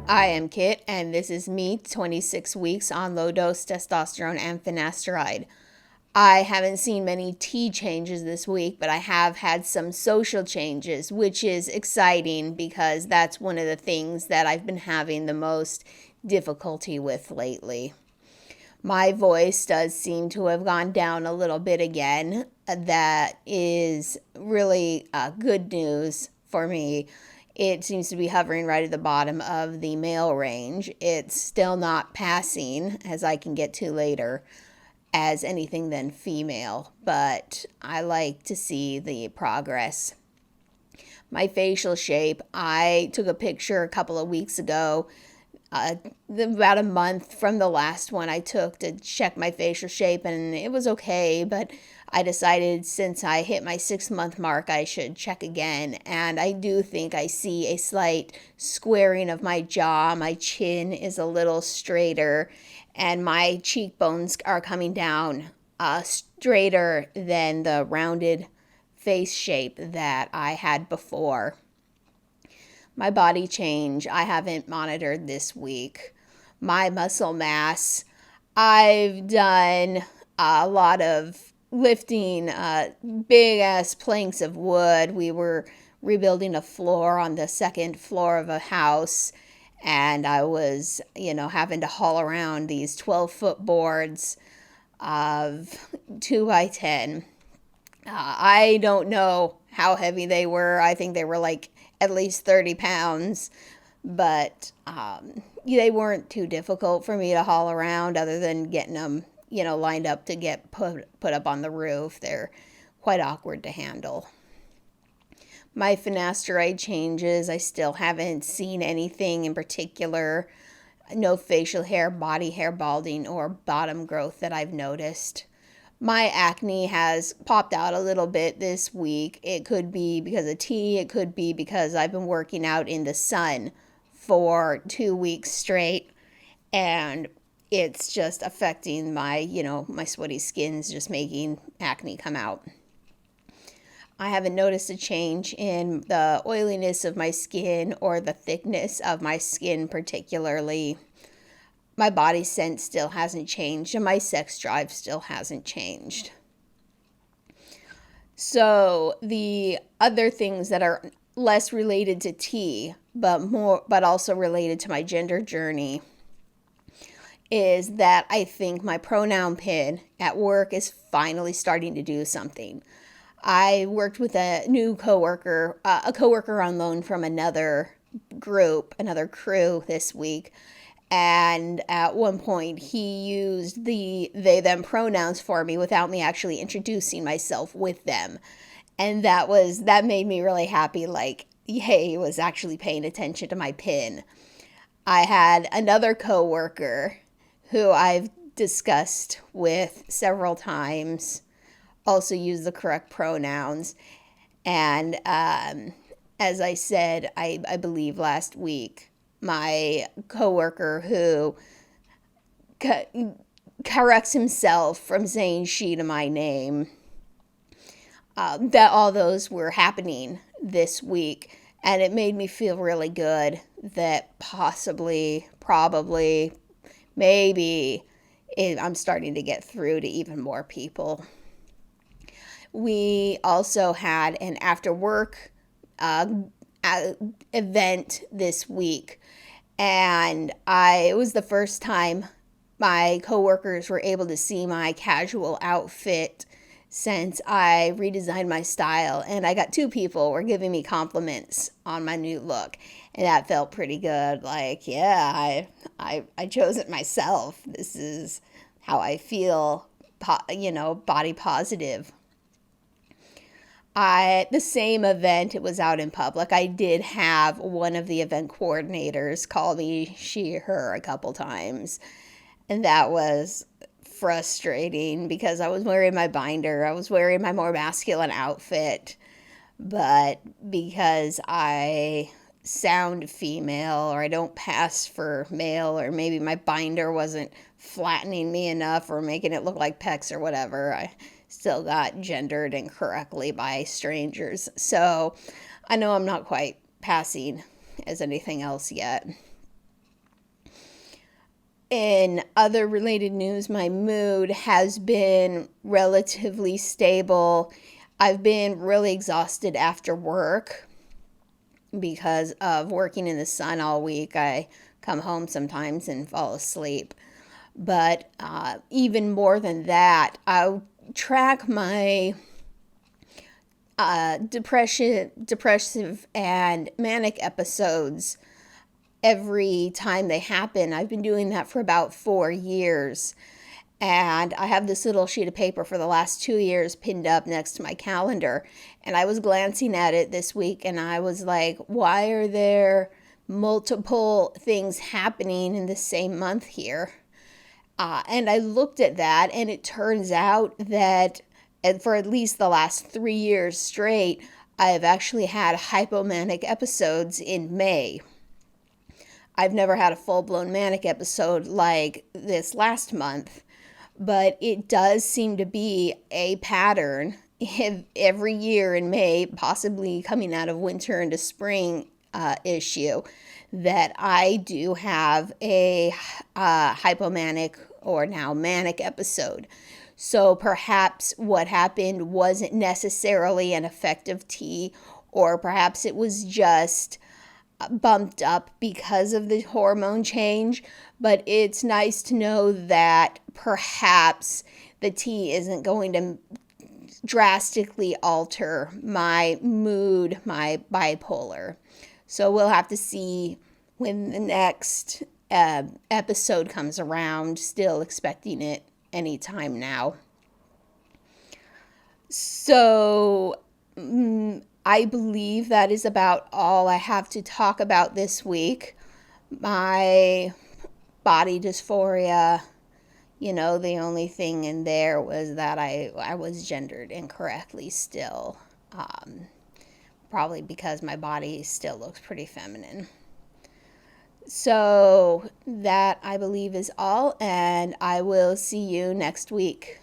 I am Kit, and this is me, 26 weeks on low dose testosterone and finasteride. I haven't seen many T changes this week, but I have had some social changes, which is exciting because that's one of the things that I've been having the most difficulty with lately. My voice does seem to have gone down a little bit again. That is really good news for me. It seems to be hovering right at the bottom of the male range. It's still not passing, as I can get to later, as anything than female, but I like to see the progress. My facial shape, I took a picture a couple of weeks ago, about a month from the last one I took to check my facial shape, and it was okay, but I decided since I hit my 6 month mark, I should check again. And I do think I see a slight squaring of my jaw. My chin is a little straighter, and my cheekbones are coming down straighter than the rounded face shape that I had before. My body change, I haven't monitored this week. My muscle mass, I've done a lot of lifting big ass planks of wood. We were rebuilding a floor on the second floor of a house, and I was, having to haul around these 12-foot boards of 2 by 10. I don't know how heavy they were. I think they were like at least 30 pounds, but they weren't too difficult for me to haul around other than getting them, lined up to get put up on the roof. They're quite awkward to handle. My finasteride changes, I still haven't seen anything in particular. No facial hair, body hair balding, or bottom growth that I've noticed. My acne has popped out a little bit this week. It could be because of tea. It could be because I've been working out in the sun for 2 weeks straight, and it's just affecting my sweaty skin's just making acne come out. I haven't noticed a change in the oiliness of my skin or the thickness of my skin particularly. My body scent still hasn't changed, and my sex drive still hasn't changed. So the other things that are less related to T, but also related to my gender journey, is that I think my pronoun pin at work is finally starting to do something. I worked with a new coworker, a coworker on loan from another crew this week. And at one point, he used the they them pronouns for me without me actually introducing myself with them. And that made me really happy. Like, hey, he was actually paying attention to my pin. I had another coworker who I've discussed with several times also use the correct pronouns. And as I said, I believe last week, my coworker who corrects himself from saying she to my name, that all those were happening this week. And it made me feel really good that possibly, probably, maybe I'm starting to get through to even more people. We also had an after work event this week, and it was the first time my coworkers were able to see my casual outfit since I redesigned my style, and I got 2 people were giving me compliments on my new look, and that felt pretty good. Like, yeah, I chose it myself. This is how I feel, body positive. The same event, it was out in public. I did have one of the event coordinators call me she, her a couple times. And that was frustrating because I was wearing my binder. I was wearing my more masculine outfit. But because I sound female or I don't pass for male, or maybe my binder wasn't flattening me enough or making it look like pecs or whatever, I still got gendered incorrectly by strangers. So I know I'm not quite passing as anything else yet. In other related news, my mood has been relatively stable. I've been really exhausted after work because of working in the sun all week. I come home sometimes and fall asleep. But even more than that, I track my depressive and manic episodes every time they happen. I've been doing that for about 4 years. And I have this little sheet of paper for the last 2 years pinned up next to my calendar. And I was glancing at it this week and I was like, why are there multiple things happening in the same month here? And I looked at that, and it turns out that for at least the last 3 years straight, I have actually had hypomanic episodes in May. I've never had a full-blown manic episode like this last month, but it does seem to be a pattern every year in May, possibly coming out of winter into spring issue, that I do have a hypomanic or now manic episode. So perhaps what happened wasn't necessarily an effect of tea, or perhaps it was just bumped up because of the hormone change. But it's nice to know that perhaps the tea isn't going to drastically alter my mood, my bipolar. So we'll have to see when the next episode comes around. Still expecting it anytime now. So I believe that is about all I have to talk about this week. My body dysphoria, the only thing in there was that I was gendered incorrectly still. Probably because my body still looks pretty feminine. So that, I believe, is all, and I will see you next week.